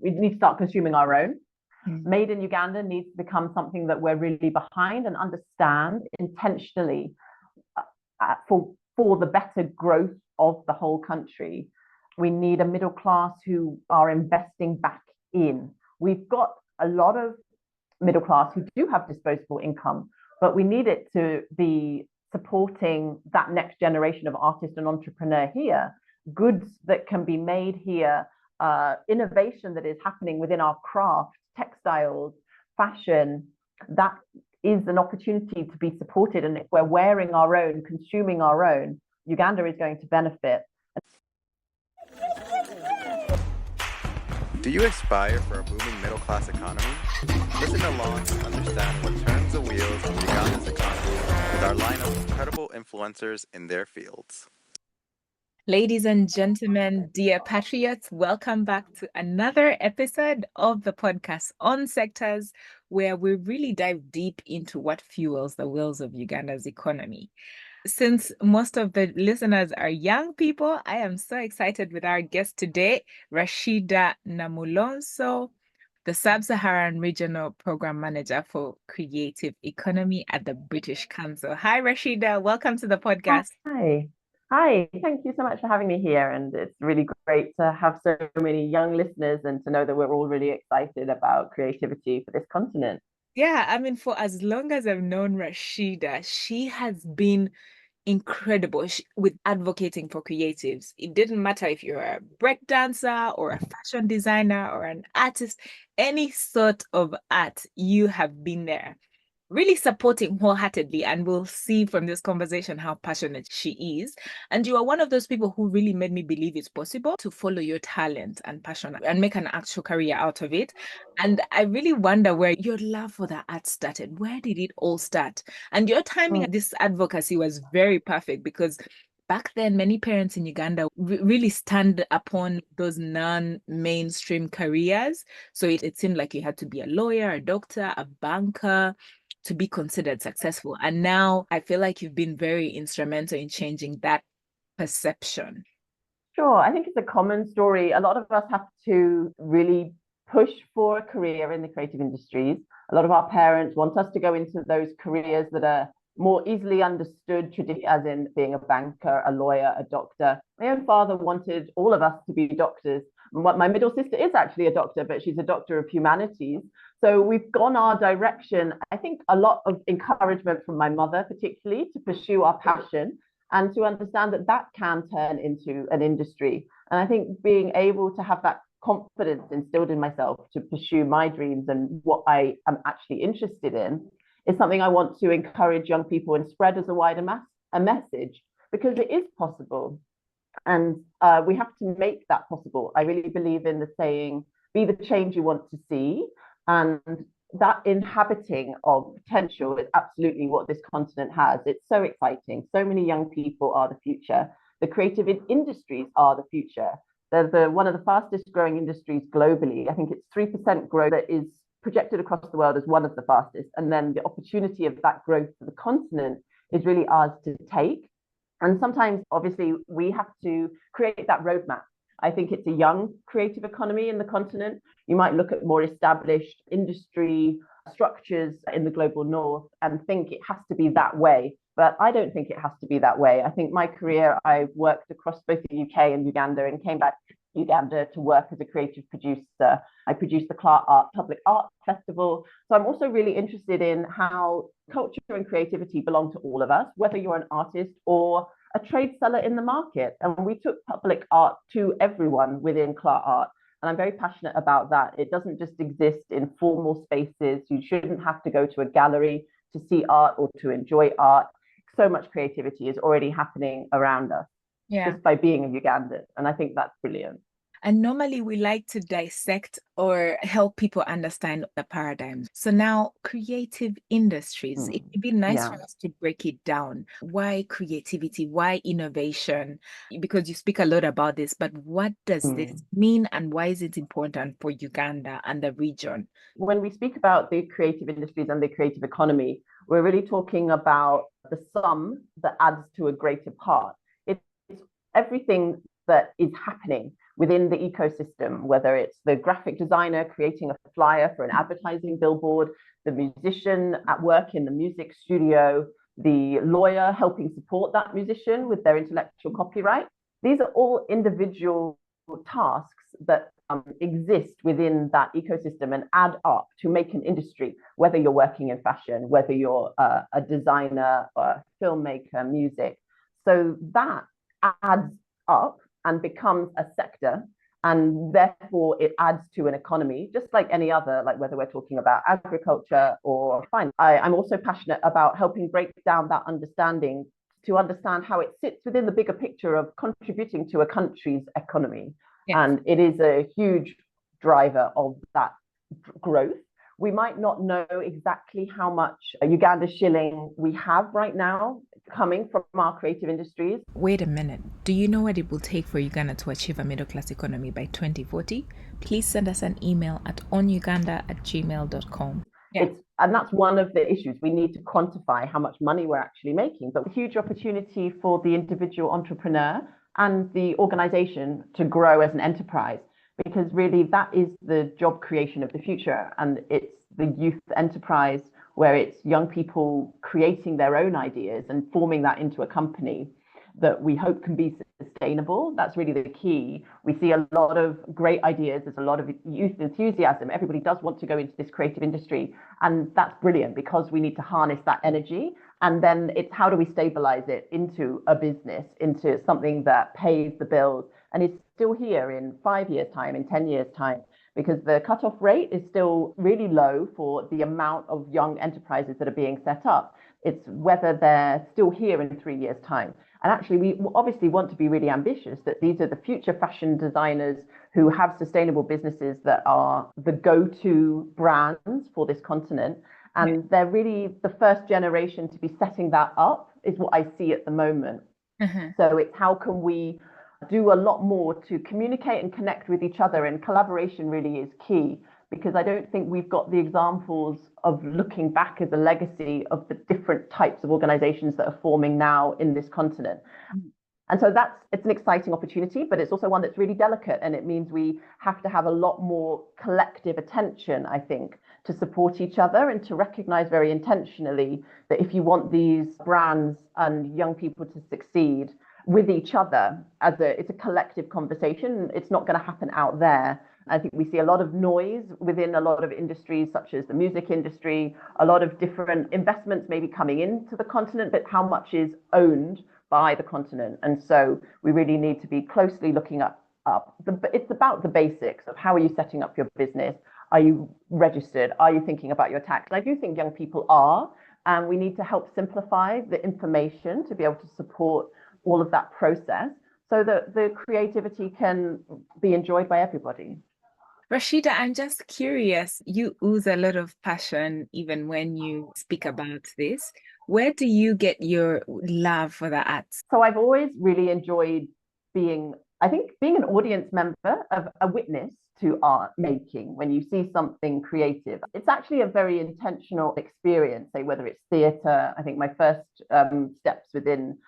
we need to start consuming our own. Made in Uganda needs to become something that we're really behind and understand intentionally for the better growth of the whole country. We need a middle class who are investing back in. We've got a lot of middle class who do have disposable income, but we need it to be supporting that next generation of artist and entrepreneur here, goods that can be made here, innovation that is happening within our craft, textiles, fashion. That is an opportunity to be supported. And if we're wearing our own, consuming our own, Uganda is going to benefit. Do you aspire for a booming middle-class economy? Listen along to understand what turns the wheels of Uganda's economy with our lineup of incredible influencers in their fields. Ladies and gentlemen, dear patriots, welcome back to another episode of the podcast On Sectors, where we really dive deep into what fuels the wheels of Uganda's economy. Since most of the listeners are young people, I am so excited with our guest today, Rashida Namulonso, the Sub-Saharan Regional Program Manager for Creative Economy at the British Council. Hi, Rashida. Welcome to the podcast. Hi, thank you so much for having me here. And it's really great to have so many young listeners and to know that we're all really excited about creativity for this continent. Yeah, I mean, for as long as I've known Rashida, she has been incredible with advocating for creatives. It didn't matter if you're a break dancer or a fashion designer or an artist, any sort of art, you have been there, really supporting wholeheartedly. And we'll see from this conversation how passionate she is. And you are one of those people who really made me believe it's possible to follow your talent and passion and make an actual career out of it. And I really wonder where your love for the art started. Where did it all start? And your timing at this advocacy was very perfect, because back then, many parents in Uganda really stand upon those non-mainstream careers. So it seemed like you had to be a lawyer, a doctor, a banker to be considered successful. And now I feel like you've been very instrumental in changing that perception. Sure, I think it's a common story. A lot of us have to really push for a career in the creative industries. A lot of our parents want us to go into those careers that are more easily understood, as in being a banker, a lawyer, a doctor. My own father wanted all of us to be doctors. My middle sister is actually a doctor, but she's a doctor of humanities. So we've gone our direction. I think a lot of encouragement from my mother, particularly, to pursue our passion and to understand that that can turn into an industry. And I think being able to have that confidence instilled in myself to pursue my dreams and what I am actually interested in is something I want to encourage young people and spread as a wider message, because it is possible. And we have to make that possible. I really believe in the saying, be the change you want to see. And that inhabiting of potential is absolutely what this continent has. It's so exciting. So many young people are the future. The creative industries are the future. They're one of the fastest growing industries globally. I think it's 3% growth that is projected across the world as one of the fastest. And then the opportunity of that growth for the continent is really ours to take. And sometimes, obviously, we have to create that roadmap. I think it's a young creative economy in the continent. You might look at more established industry structures in the global north and think it has to be that way. But I don't think it has to be that way. I think my career, I've worked across both the UK and Uganda and came back to Uganda to work as a creative producer. I produced the Clark Public Art Festival. So I'm also really interested in how culture and creativity belong to all of us, whether you're an artist or a trade seller in the market. And we took public art to everyone within Clark Art. And I'm very passionate about that. It doesn't just exist in formal spaces. You shouldn't have to go to a gallery to see art or to enjoy art. So much creativity is already happening around us just by being a Ugandan. And I think that's brilliant. And normally we like to dissect or help people understand the paradigms. So now creative industries, it'd be nice for us to break it down. Why creativity? Why innovation? Because you speak a lot about this, but what does this mean and why is it important for Uganda and the region? When we speak about the creative industries and the creative economy, we're really talking about the sum that adds to a greater part. It's everything that is happening within the ecosystem, whether it's the graphic designer creating a flyer for an advertising billboard, the musician at work in the music studio, the lawyer helping support that musician with their intellectual copyright. These are all individual tasks that exist within that ecosystem and add up to make an industry, whether you're working in fashion, whether you're a designer, or a filmmaker, music. So that adds up and becomes a sector, and therefore it adds to an economy, just like any other, like whether we're talking about agriculture or finance. I'm also passionate about helping break down that understanding to understand how it sits within the bigger picture of contributing to a country's economy. Yes. And it is a huge driver of that growth. We might not know exactly how much Uganda shilling we have right now coming from our creative industries. Wait a minute. Do you know what it will take for Uganda to achieve a middle-class economy by 2040? Please send us an email at onuganda@gmail.com. Yeah. And that's one of the issues. We need to quantify how much money we're actually making, but a huge opportunity for the individual entrepreneur and the organization to grow as an enterprise, because really that is the job creation of the future. And it's the youth enterprise where it's young people creating their own ideas and forming that into a company that we hope can be sustainable. That's really the key. We see a lot of great ideas. There's a lot of youth enthusiasm. Everybody does want to go into this creative industry. And that's brilliant because we need to harness that energy. And then it's how do we stabilize it into a business, into something that pays the bills and is still here in 5 years' time, in 10 years' time, because the cutoff rate is still really low for the amount of young enterprises that are being set up. It's whether they're still here in 3 years' time. And actually, we obviously want to be really ambitious that these are the future fashion designers who have sustainable businesses that are the go-to brands for this continent. And they're really the first generation to be setting that up is what I see at the moment. So it's how can we do a lot more to communicate and connect with each other, and collaboration really is key, because I don't think we've got the examples of looking back as a legacy of the different types of organizations that are forming now in this continent. And so it's an exciting opportunity, but it's also one that's really delicate. And it means we have to have a lot more collective attention, I think, to support each other and to recognize very intentionally that if you want these brands and young people to succeed with each other, it's a collective conversation. It's not going to happen out there. I think we see a lot of noise within a lot of industries, such as the music industry, a lot of different investments maybe coming into the continent, but how much is owned by the continent? And so we really need to be closely looking up. It's about the basics of how are you setting up your business? Are you registered? Are you thinking about your tax? And I do think young people are, and we need to help simplify the information to be able to support all of that process so that the creativity can be enjoyed by everybody. Rashida, I'm just curious, you ooze a lot of passion even when you speak about this. Where do you get your love for the arts? So I've always really enjoyed being an audience member, of a witness to art making. When you see something creative, it's actually a very intentional experience, say whether it's theatre. I think my first steps within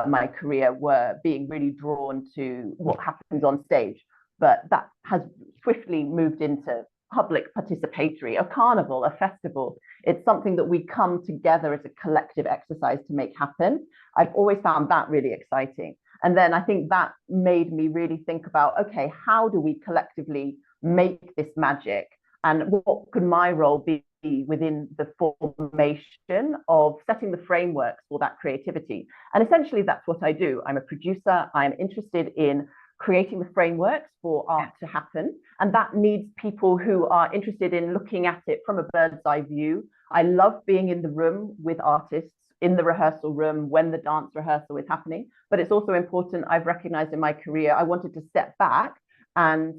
my career were being really drawn to what happens on stage. But that has swiftly moved into public participatory, a carnival, a festival. It's something that we come together as a collective exercise to make happen. I've always found that really exciting. And then I think that made me really think about, okay, how do we collectively make this magic? And what could my role be within the formation of setting the frameworks for that creativity? And essentially, that's what I do. I'm a producer. I'm interested in creating the frameworks for art to happen. And that needs people who are interested in looking at it from a bird's eye view. I love being in the room with artists, in the rehearsal room when the dance rehearsal is happening. But it's also important, I've recognized in my career, I wanted to step back and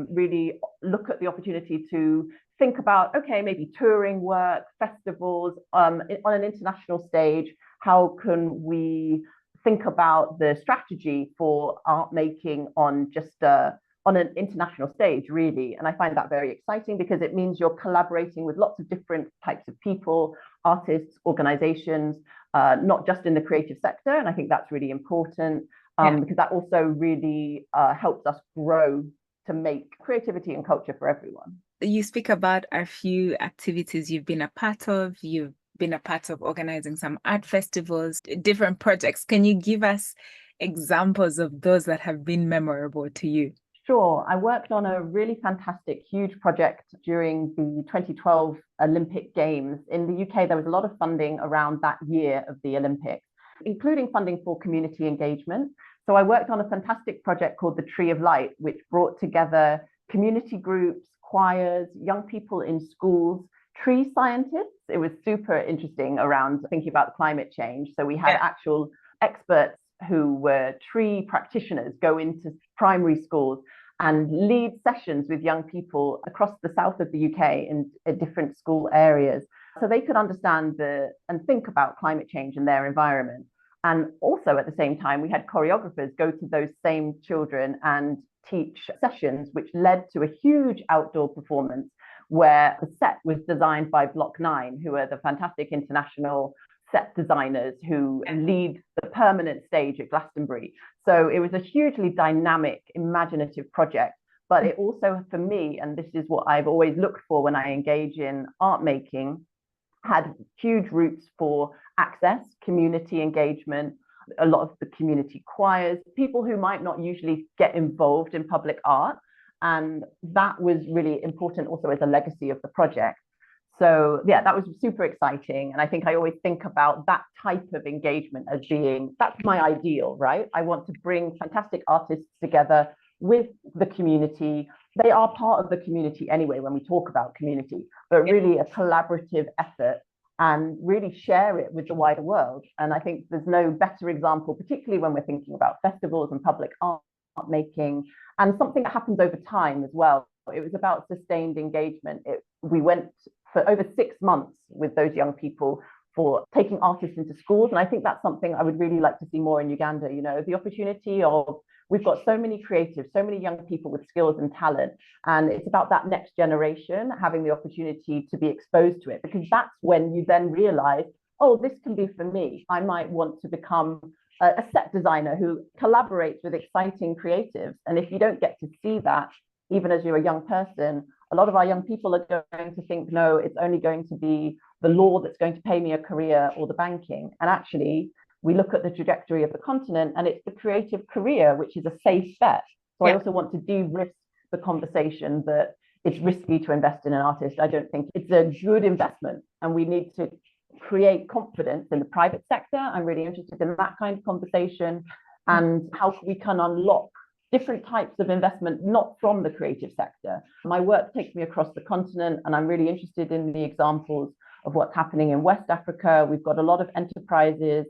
really look at the opportunity to think about, okay, maybe touring work, festivals, on an international stage. How can we think about the strategy for art making on an international stage, really? And I find that very exciting because it means you're collaborating with lots of different types of people, artists, organizations, not just in the creative sector. And I think that's really important. because that also really helps us grow to make creativity and culture for everyone. You speak about a few activities you've been a part of. You've been a part of organizing some art festivals, different projects. Can you give us examples of those that have been memorable to you? Sure. I worked on a really fantastic, huge project during the 2012 Olympic Games. In the UK, there was a lot of funding around that year of the Olympics, including funding for community engagement. So I worked on a fantastic project called the Tree of Light, which brought together community groups, choirs, young people in schools, tree scientists. It was super interesting around thinking about climate change. So we had actual experts who were tree practitioners go into primary schools and lead sessions with young people across the south of the UK in different school areas, so they could understand and think about climate change in their environment. And also at the same time, we had choreographers go to those same children and teach sessions, which led to a huge outdoor performance where the set was designed by Block 9, who are the fantastic international set designers who lead the permanent stage at Glastonbury. So it was a hugely dynamic, imaginative project. But it also, for me, and this is what I've always looked for when I engage in art making, had huge roots for access, community engagement, a lot of the community choirs, people who might not usually get involved in public art. And that was really important also as a legacy of the project. So yeah, that was super exciting. And I think I always think about that type of engagement as being, that's my ideal, right? I want to bring fantastic artists together with the community. They are part of the community anyway when we talk about community, but really a collaborative effort and really share it with the wider world. And I think there's no better example, particularly when we're thinking about festivals and public art making, and something that happens over time as well. It was about sustained engagement. We went for over 6 months with those young people for taking artists into schools. And I think that's something I would really like to see more in Uganda, you know, the opportunity of, we've got so many creatives, so many young people with skills and talent. And it's about that next generation having the opportunity to be exposed to it, because that's when you then realize, oh, this can be for me. I might want to become a set designer who collaborates with exciting creatives. And if you don't get to see that, even as you're a young person, a lot of our young people are going to think, no, it's only going to be the law that's going to pay me a career or the banking. And actually, we look at the trajectory of the continent and it's the creative career, which is a safe bet. So I also want to de-risk the conversation that it's risky to invest in an artist. I don't think it's a good investment, and we need to create confidence in the private sector. I'm really interested in that kind of conversation and how we can unlock different types of investment, not from the creative sector. My work takes me across the continent, and I'm really interested in the examples of what's happening in West Africa. We've got a lot of enterprises,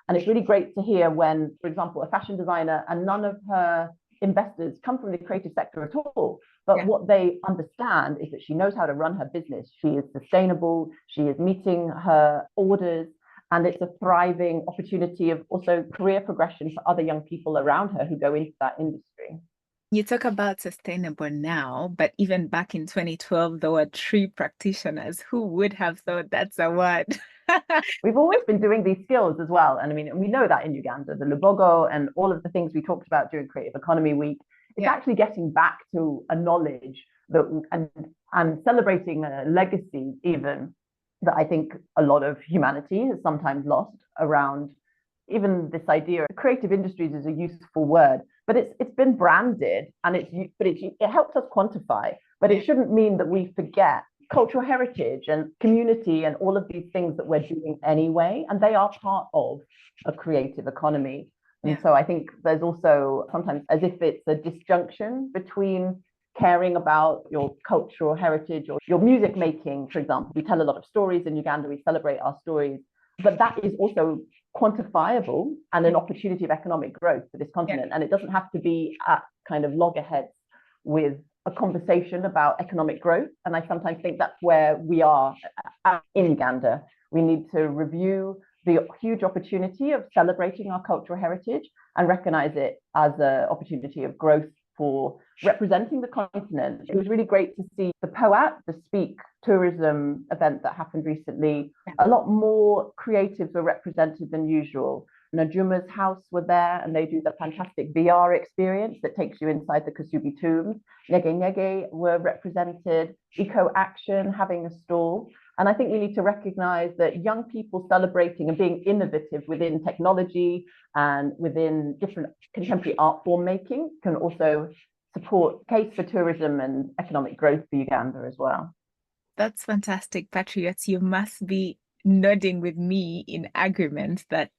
and it's really great to hear when, for example, a fashion designer and none of her investors come from the creative sector at all. But what they understand is that she knows how to run her business. She is sustainable, she is meeting her orders, and it's a thriving opportunity of also career progression for other young people around her who go into that industry. You talk about sustainable now, but even back in 2012, there were tree practitioners. Who would have thought that's a word? We've always been doing these skills as well. And I mean, we know that in Uganda, the Lubogo and all of the things we talked about during Creative Economy Week, it's actually getting back to a knowledge that and celebrating a legacy even that I think a lot of humanity has sometimes lost around even this idea. Creative industries is a useful word, but it's been branded and it helps us quantify, but it shouldn't mean that we forget cultural heritage and community and all of these things that we're doing anyway, and they are part of a creative economy. And so I think there's also sometimes as if it's a disjunction between caring about your cultural heritage or your music making, for example. We tell a lot of stories in Uganda, we celebrate our stories, but that is also quantifiable and an opportunity of economic growth for this continent. And it doesn't have to be at kind of loggerheads with a conversation about economic growth. And I sometimes think that's where we are in Uganda. We need to review the huge opportunity of celebrating our cultural heritage and recognize it as an opportunity of growth for representing the continent. It was really great to see the POAT, the Speak tourism event that happened recently. A lot more creatives were represented than usual. Najuma's house were there, and they do the fantastic VR experience that takes you inside the Kasubi tombs. Nyege Nyege were represented, Eco Action having a stall. And I think we need to recognize that young people celebrating and being innovative within technology and within different contemporary art form making can also support case for tourism and economic growth for Uganda as well. That's fantastic, Patriots. You must be nodding with me in agreement that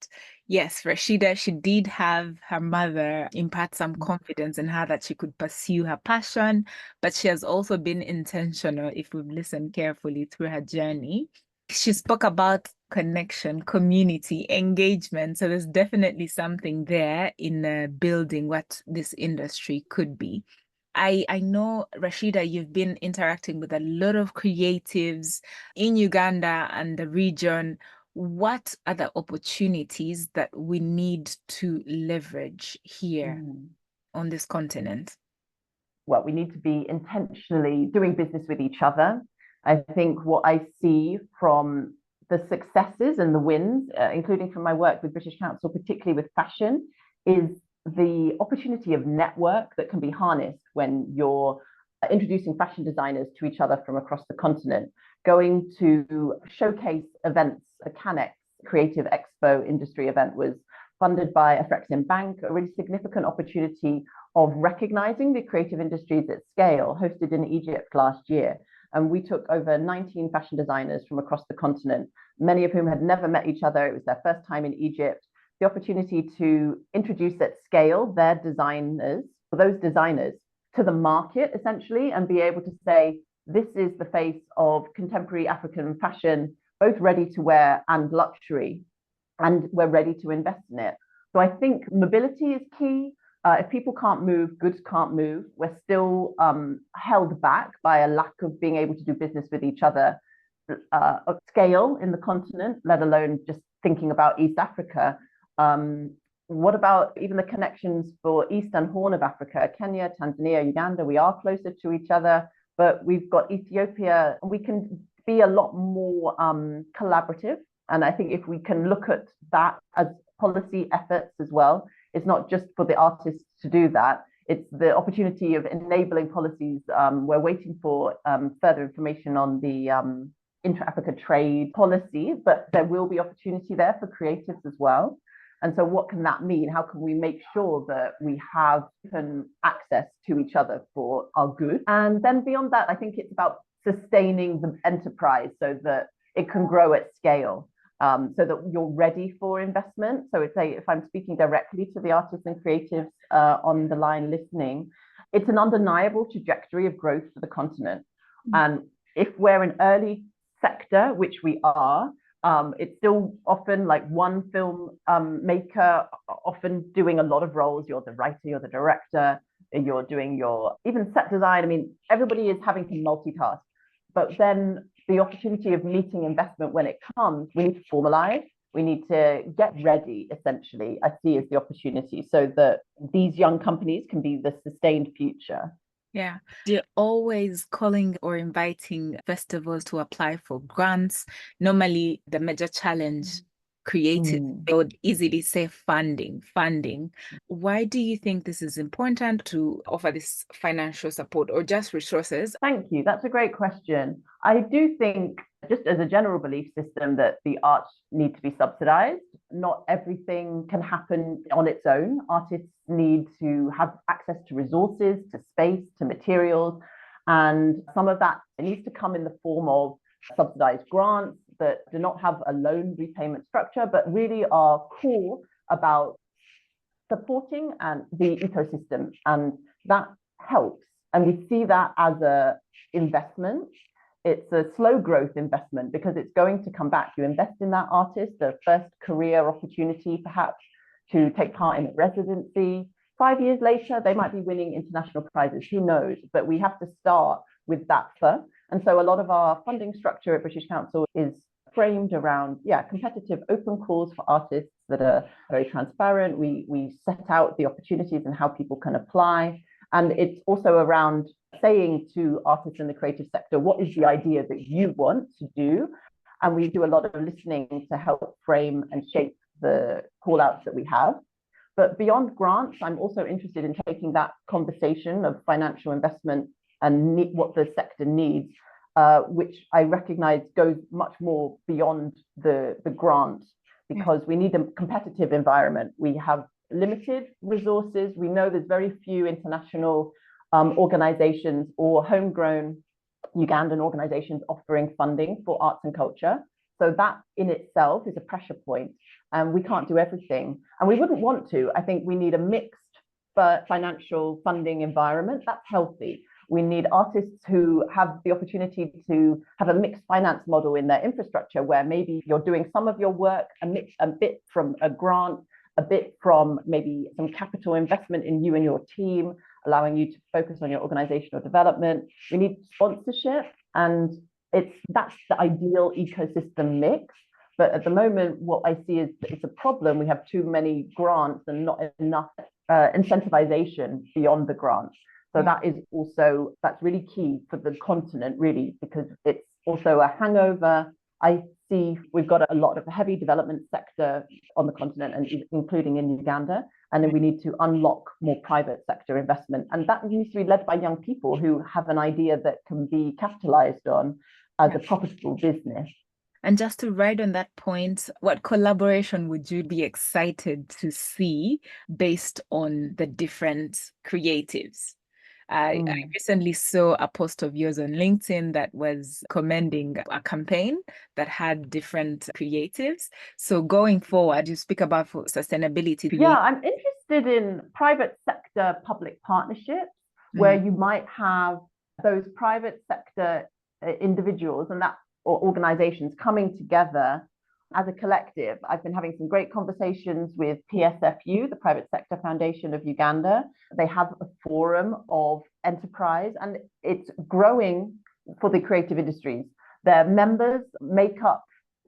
yes, Rashida, she did have her mother impart some confidence in her that she could pursue her passion, but she has also been intentional if we've listened carefully through her journey. She spoke about connection, community, engagement. So there's definitely something there in building what this industry could be. I know, Rashida, you've been interacting with a lot of creatives in Uganda and the region. What are the opportunities that we need to leverage here on this continent? Well, we need to be intentionally doing business with each other. I think what I see from the successes and the wins, including from my work with British Council, particularly with fashion, is the opportunity of network that can be harnessed when you're introducing fashion designers to each other from across the continent, going to showcase events. A Canex Creative Expo industry event was funded by Afrexim Bank, a really significant opportunity of recognizing the creative industries at scale, hosted in Egypt last year. And we took over 19 fashion designers from across the continent, many of whom had never met each other. It was their first time in Egypt. The opportunity to introduce at scale their designers, those designers, to the market essentially, and be able to say, this is the face of contemporary African fashion, both ready to wear and luxury, and we're ready to invest in it. So I think mobility is key. If people can't move, goods can't move. We're still held back by a lack of being able to do business with each other at scale in the continent, let alone just thinking about East Africa. What about even the connections for Eastern Horn of Africa, Kenya, Tanzania, Uganda? We are closer to each other, but we've got Ethiopia, and we can be a lot more collaborative. And I think if we can look at that as policy efforts as well, it's not just for the artists to do that. It's the opportunity of enabling policies. We're waiting for further information on the intra-Africa trade policy, but there will be opportunity there for creatives as well. And so what can that mean? How can we make sure that we have open access to each other for our good? And then beyond that, I think it's about sustaining the enterprise so that it can grow at scale, so that you're ready for investment. So if I'm speaking directly to the artists and creatives on the line listening, it's an undeniable trajectory of growth for the continent. And if we're an early sector, which we are, it's still often like one film maker, often doing a lot of roles. You're the writer, you're the director, you're doing your even set design. I mean, everybody is having to multitask. But then the opportunity of meeting investment when it comes, we need to formalize. We need to get ready, essentially, I see as the opportunity, so that these young companies can be the sustained future. Yeah, they're always calling or inviting festivals to apply for grants. Normally, the major challenge creative would easily say funding. Why do you think this is important to offer this financial support or just resources? Thank you. That's a great question. I do think, just as a general belief system, that the arts need to be subsidized. Not everything can happen on its own. Artists need to have access to resources, to space, to materials. And some of that needs to come in the form of subsidized grants that do not have a loan repayment structure, but really are core about supporting and the ecosystem. And that helps. And we see that as an investment. It's a slow growth investment because it's going to come back. You invest in that artist, the first career opportunity, perhaps to take part in a residency. 5 years later, they might be winning international prizes, who knows? But we have to start with that first. And so a lot of our funding structure at British Council is framed around, competitive open calls for artists that are very transparent. We set out the opportunities and how people can apply. And it's also around saying to artists in the creative sector, what is the idea that you want to do? And we do a lot of listening to help frame and shape the call outs that we have. But beyond grants, I'm also interested in taking that conversation of financial investment and what the sector needs, which I recognize goes much more beyond the grant, because we need a competitive environment. We have limited resources. We know there's very few international organizations or homegrown Ugandan organizations offering funding for arts and culture. So that in itself is a pressure point, and we can't do everything. And we wouldn't want to. I think we need a mixed financial funding environment that's healthy. We need artists who have the opportunity to have a mixed finance model in their infrastructure, where maybe you're doing some of your work, a bit from a grant, a bit from maybe some capital investment in you and your team, allowing you to focus on your organizational development. We need sponsorship, and that's the ideal ecosystem mix. But at the moment, what I see is it's a problem. We have too many grants and not enough incentivization beyond the grants. So that's really key for the continent, really, because it's also a hangover. I see we've got a lot of heavy development sector on the continent, and including in Uganda. And then we need to unlock more private sector investment. And that needs to be led by young people who have an idea that can be capitalized on as a profitable business. And just to ride on that point, what collaboration would you be excited to see based on the different creatives? I recently saw a post of yours on LinkedIn that was commending a campaign that had different creatives. So going forward, you speak about sustainability. Yeah, I'm interested in private sector public partnerships, where you might have those private sector individuals or organizations coming together as a collective. I've been having some great conversations with PSFU, the Private Sector Foundation of Uganda. They have a forum of enterprise, and it's growing for the creative industries. Their members make up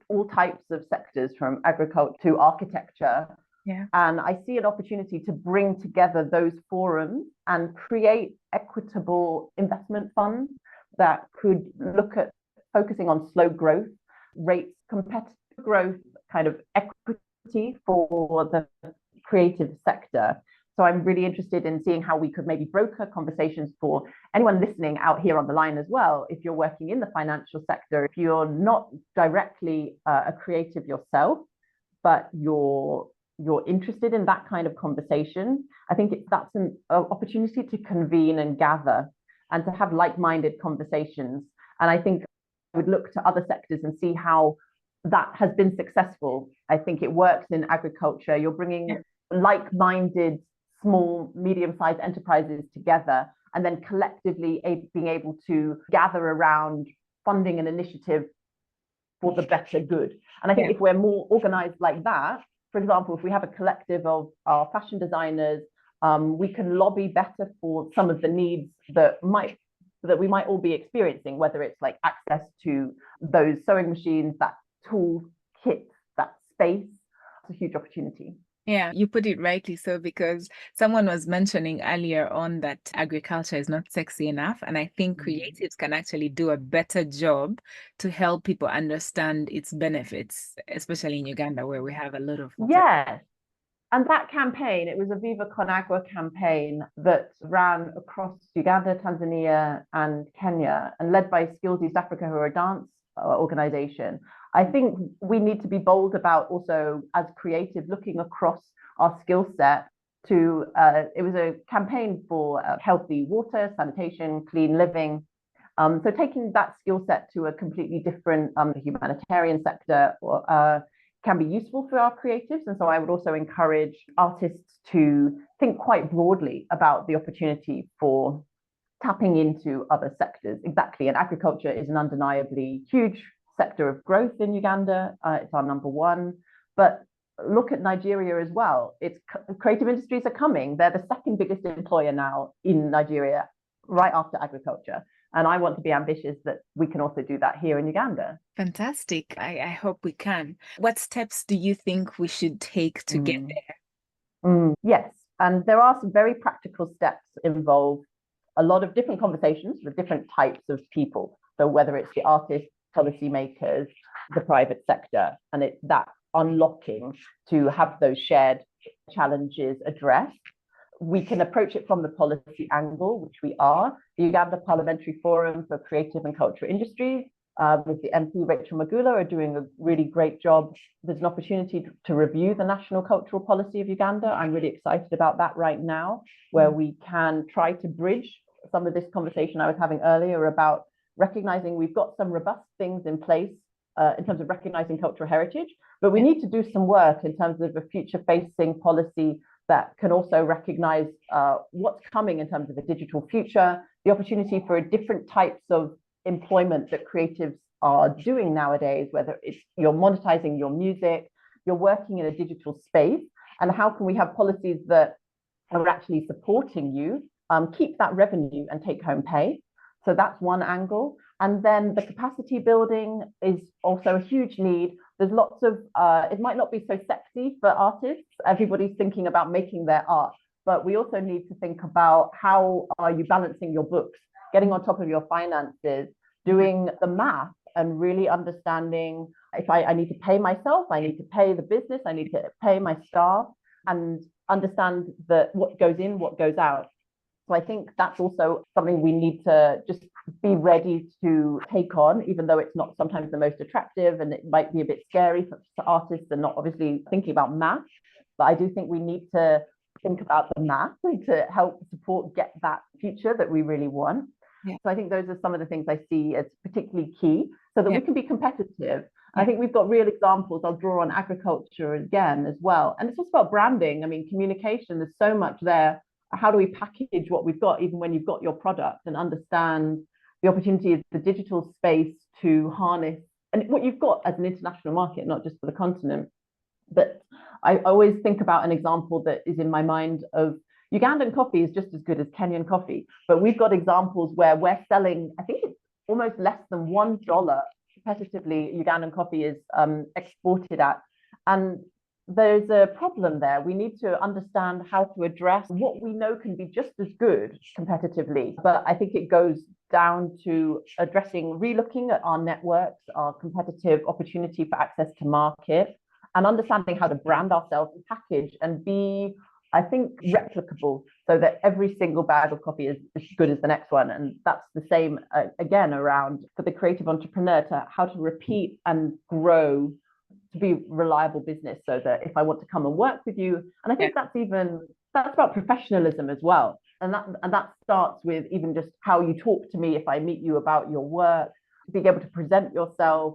all types of sectors, from agriculture to architecture. Yeah. And I see an opportunity to bring together those forums and create equitable investment funds that could look at focusing on slow growth rates, competitive growth, kind of equity for the creative sector. So I'm really interested in seeing how we could maybe broker conversations for anyone listening out here on the line as well. If you're working in the financial sector, if you're not directly a creative yourself, but you're interested in that kind of conversation, I think that's an opportunity to convene and gather and to have like-minded conversations. And I think I would look to other sectors and see how that has been successful. I think it works in agriculture. You're bringing like-minded, small, medium-sized enterprises together, and then collectively being able to gather around funding an initiative for the better good. And I think if we're more organized like that, for example, if we have a collective of our fashion designers, we can lobby better for some of the needs that we might all be experiencing, whether it's like access to those sewing machines, that tool kit, that space. It's a huge opportunity. Yeah, you put it rightly so, because someone was mentioning earlier on that agriculture is not sexy enough. And I think creatives can actually do a better job to help people understand its benefits, especially in Uganda, where we have a lot of... Yes. And that campaign, it was a Viva Con Agua campaign that ran across Uganda, Tanzania, and Kenya, and led by Skills East Africa, who are a dance organization. I think we need to be bold about also, as creatives, looking across our skill set to, it was a campaign for healthy water, sanitation, clean living. So taking that skill set to a completely different humanitarian sector can be useful for our creatives. And so I would also encourage artists to think quite broadly about the opportunity for tapping into other sectors. Exactly. And agriculture is an undeniably huge sector of growth in Uganda. It's our number one. But look at Nigeria as well. Creative industries are coming. They're the second biggest employer now in Nigeria, right after agriculture. And I want to be ambitious that we can also do that here in Uganda. Fantastic. I hope we can. What steps do you think we should take to get there? Yes. And there are some very practical steps involved. A lot of different conversations with different types of people. So whether it's the artists, policymakers, the private sector, and that unlocking to have those shared challenges addressed. We can approach it from the policy angle, which we are. The Uganda Parliamentary Forum for Creative and Cultural Industries with the MP Rachel Magula are doing a really great job. There's an opportunity to review the national cultural policy of Uganda. I'm really excited about that right now, where we can try to bridge some of this conversation I was having earlier about recognizing we've got some robust things in place in terms of recognizing cultural heritage, but we need to do some work in terms of a future-facing policy that can also recognize what's coming in terms of a digital future, the opportunity for different types of employment that creatives are doing nowadays, whether it's you're monetizing your music, you're working in a digital space, and how can we have policies that are actually supporting you keep that revenue and take home pay. So that's one angle. And then the capacity building is also a huge need. There's lots of, it might not be so sexy for artists. Everybody's thinking about making their art, but we also need to think about how are you balancing your books, getting on top of your finances, doing the math and really understanding if I need to pay myself, I need to pay the business, I need to pay my staff, and understand that what goes in, what goes out. So I think that's also something we need to just be ready to take on, even though it's not sometimes the most attractive and it might be a bit scary for artists and not obviously thinking about math. But I do think we need to think about the math and to help support get that future that we really want. Yeah. So I think those are some of the things I see as particularly key so that we can be competitive. I think we've got real examples. I'll draw on agriculture again as well. And it's also about branding. I mean, communication, there's so much there. How do we package what we've got, even when you've got your product, and understand the opportunity of the digital space to harness and what you've got as an international market, not just for the continent. But I always think about an example that is in my mind of Ugandan coffee is just as good as Kenyan coffee, but we've got examples where we're selling, I think it's almost less than $1 competitively Ugandan coffee is exported at. And there's a problem there. We need to understand how to address what we know can be just as good competitively. But I think it goes down to addressing, relooking at our networks, our competitive opportunity for access to market, and understanding how to brand ourselves and package and be, I think, replicable so that every single bag of coffee is as good as the next one. And that's the same, again, around for the creative entrepreneur to how to repeat and grow to be reliable business so that if I want to come and work with you, and I think that's about professionalism as well. And that starts with even just how you talk to me if I meet you about your work, being able to present yourself,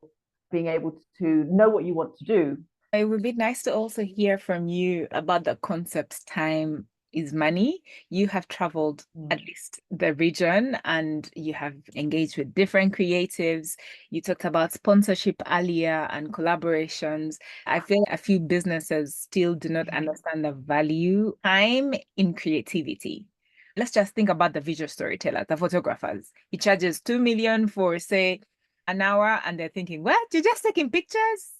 being able to know what you want to do. It would be nice to also hear from you about the concept time is money. You have traveled at least the region and you have engaged with different creatives. You talked about sponsorship earlier and collaborations. I feel a few businesses still do not understand the value time in creativity. Let's just think about the visual storyteller, the photographers. He charges 2 million for, say, an hour, and they're thinking, what? You're just taking pictures?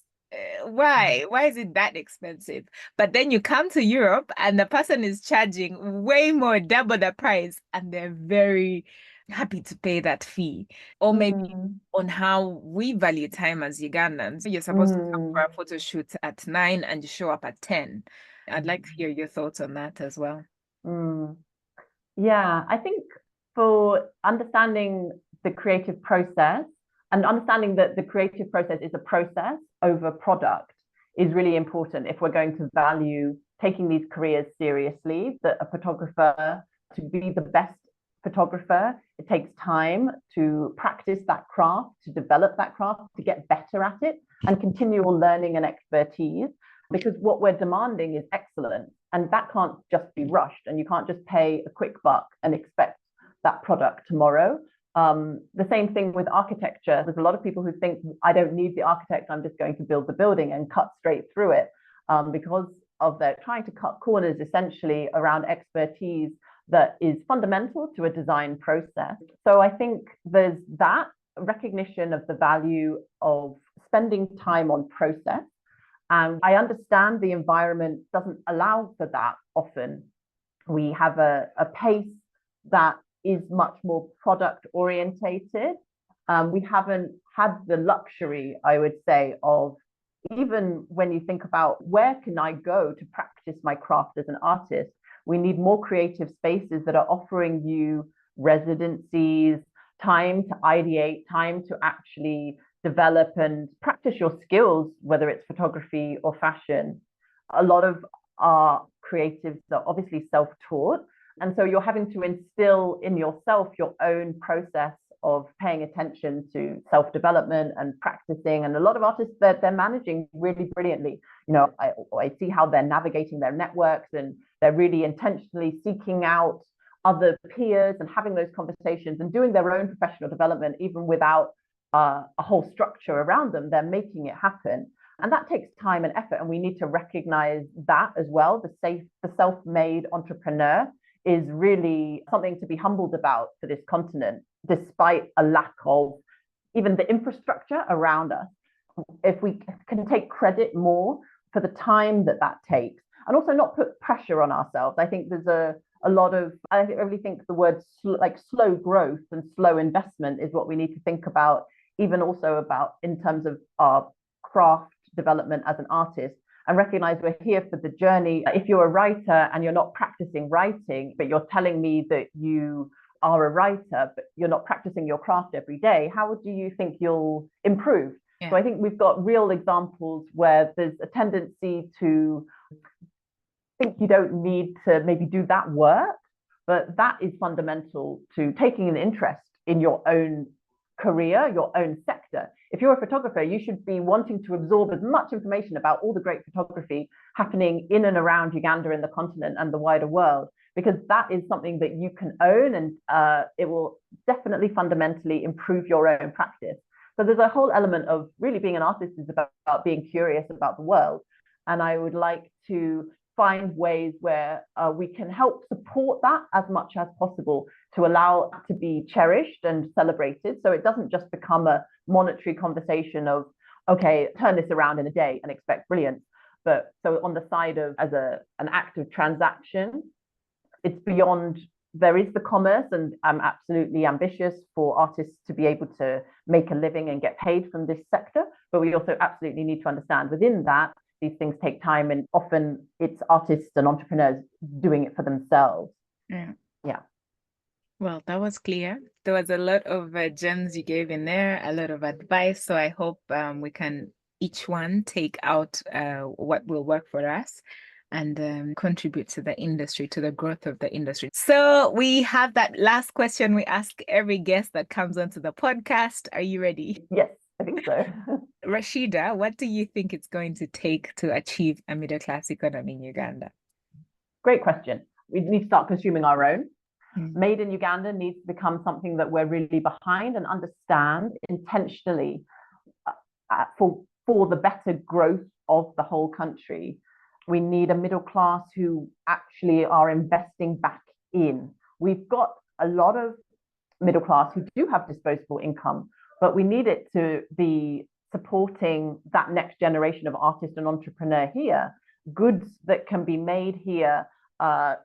Why is it that expensive? But then you come to Europe and the person is charging way more, double the price, and they're very happy to pay that fee. Or maybe on how we value time as Ugandans. You're supposed to come for a photo shoot at 9 and you show up at 10. I'd like to hear your thoughts on that as well. Yeah, I think for understanding the creative process and understanding that the creative process is a process over product is really important if we're going to value taking these careers seriously, that a photographer, to be the best photographer, it takes time to practice that craft, to develop that craft, to get better at it, and continual learning and expertise, because what we're demanding is excellence, and that can't just be rushed, and you can't just pay a quick buck and expect that product tomorrow. The same thing with architecture. There's a lot of people who think, I don't need the architect, I'm just going to build the building and cut straight through it, because of their trying to cut corners essentially around expertise that is fundamental to a design process. So I think there's that recognition of the value of spending time on process. And I understand the environment doesn't allow for that often. We have a pace that is much more product orientated. We haven't had the luxury, I would say, of even when you think about where can I go to practice my craft as an artist, we need more creative spaces that are offering you residencies, time to ideate, time to actually develop and practice your skills, whether it's photography or fashion. A lot of our creatives are obviously self-taught. And so you're having to instill in yourself your own process of paying attention to self-development and practicing. And a lot of artists, they're managing really brilliantly. I see how they're navigating their networks, and they're really intentionally seeking out other peers and having those conversations and doing their own professional development, even without a whole structure around them. They're making it happen. And that takes time and effort. And we need to recognize that as well. The self-made entrepreneur is really something to be humbled about for this continent, despite a lack of even the infrastructure around us. If we can take credit more for the time that takes, and also not put pressure on ourselves. I think there's a lot of, I really think the word like slow growth and slow investment is what we need to think about, even also about in terms of our craft development as an artist, and recognize we're here for the journey. If you're a writer and you're not practicing writing, but you're telling me that you are a writer, but you're not practicing your craft every day, how do you think you'll improve? Yeah. So I think we've got real examples where there's a tendency to think you don't need to maybe do that work, but that is fundamental to taking an interest in your own career, your own sector. If you're a photographer, you should be wanting to absorb as much information about all the great photography happening in and around Uganda and the continent and the wider world, because that is something that you can own, and it will definitely fundamentally improve your own practice. So there's a whole element of really being an artist is about being curious about the world. And I would like to find ways where we can help support that as much as possible to allow it to be cherished and celebrated. So it doesn't just become a monetary conversation of, okay, turn this around in a day and expect brilliance. But so on the side of as an act of transaction, it's beyond, there is the commerce, and I'm absolutely ambitious for artists to be able to make a living and get paid from this sector. But we also absolutely need to understand within that, these things take time, and often it's artists and entrepreneurs doing it for themselves. Yeah. Well, that was clear. There was a lot of gems you gave in there, a lot of advice. So I hope we can each one take out what will work for us and contribute to the industry, to the growth of the industry. So we have that last question we ask every guest that comes onto the podcast. Are you ready? Yes, I think so. Rashida, what do you think it's going to take to achieve a middle-class economy in Uganda? Great question. We need to start consuming our own. Made in Uganda needs to become something that we're really behind and understand intentionally for the better growth of the whole country. We need a middle class who actually are investing back in. We've got a lot of middle class who do have disposable income, but we need it to be supporting that next generation of artist and entrepreneur here, goods that can be made here,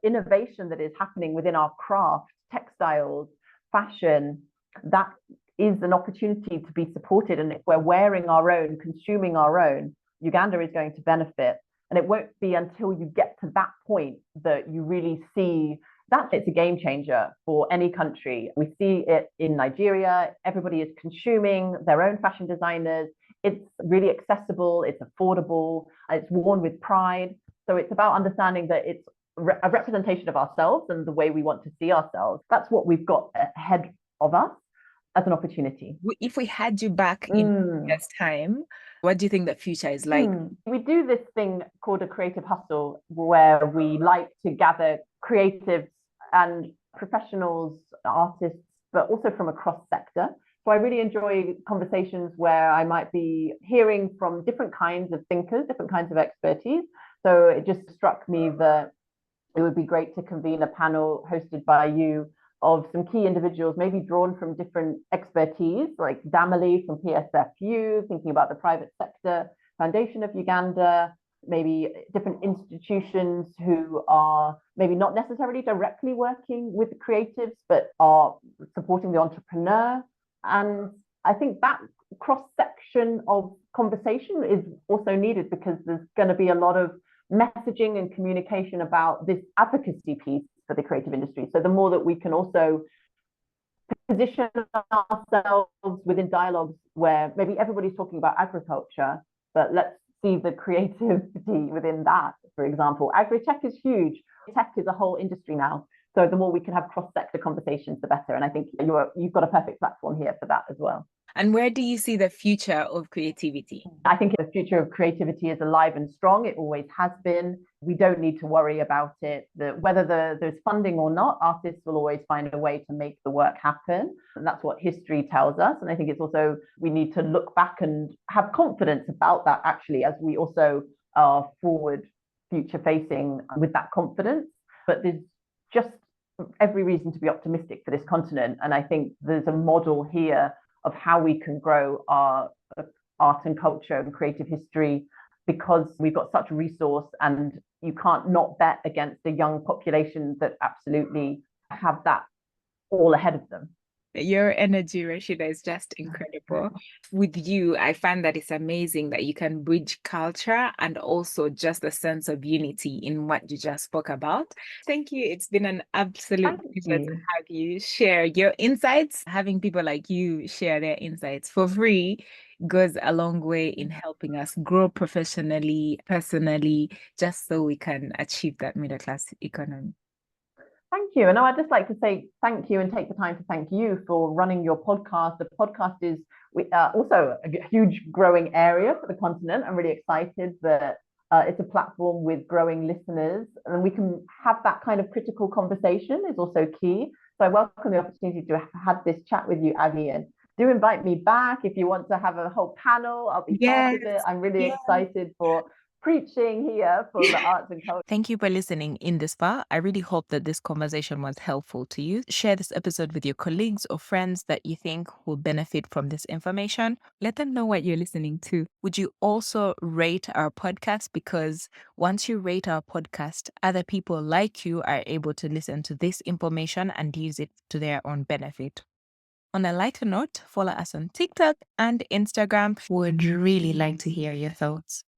innovation that is happening within our craft, textiles, fashion. That is an opportunity to be supported. And if we're wearing our own, consuming our own, Uganda is going to benefit. And it won't be until you get to that point that you really see that it's a game changer for any country. We see it in Nigeria. Everybody is consuming their own fashion designers. It's really accessible. It's affordable. It's worn with pride. So it's about understanding that it's a representation of ourselves and the way we want to see ourselves. That's what we've got ahead of us as an opportunity. If we had you back in this time, what do you think the future is like? We do this thing called a creative hustle, where we like to gather creatives and professionals, artists, but also from across sector. So I really enjoy conversations where I might be hearing from different kinds of thinkers, different kinds of expertise. So it just struck me that it would be great to convene a panel hosted by you of some key individuals, maybe drawn from different expertise, like Damali from PSFU, thinking about the private sector foundation of Uganda, maybe different institutions who are maybe not necessarily directly working with creatives, but are supporting the entrepreneur. And I think that cross-section of conversation is also needed, because there's going to be a lot of messaging and communication about this advocacy piece for the creative industry. So the more that we can also position ourselves within dialogues where maybe everybody's talking about agriculture, but let's see the creativity within that. For example, agri-tech is huge. Tech is a whole industry now. So the more we can have cross-sector conversations, the better. And I think you've got a perfect platform here for that as well. And where do you see the future of creativity? I think the future of creativity is alive and strong. It always has been. We don't need to worry about it. Whether there's funding or not, artists will always find a way to make the work happen. And that's what history tells us. And I think it's also, we need to look back and have confidence about that, actually, as we also are forward, future facing with that confidence. But there's just every reason to be optimistic for this continent. And I think there's a model here of how we can grow our art and culture and creative history, because we've got such resource, and you can't not bet against a young population that absolutely have that all ahead of them. Your energy, Rashida, is just incredible. With you, I find that it's amazing that you can bridge culture and also just a sense of unity in what you just spoke about. Thank you. It's been an absolute pleasure to have you share your insights. Having people like you share their insights for free goes a long way in helping us grow professionally, personally, just so we can achieve that middle class economy. Thank you. And I'd just like to say thank you and take the time to thank you for running your podcast. The podcast is also a huge growing area for the continent. I'm really excited that it's a platform with growing listeners, and we can have that kind of critical conversation is also key. So I welcome the opportunity to have this chat with you, Aggie, and do invite me back if you want to have a whole panel. I'll be part of it. I'm really excited for preaching here for the arts and culture. Thank you for listening in this far. I really hope that this conversation was helpful to you. Share this episode with your colleagues or friends that you think will benefit from this information. Let them know what you're listening to. Would you also rate our podcast? Because once you rate our podcast, other people like you are able to listen to this information and use it to their own benefit. On a lighter note, follow us on TikTok and Instagram. Would really like to hear your thoughts.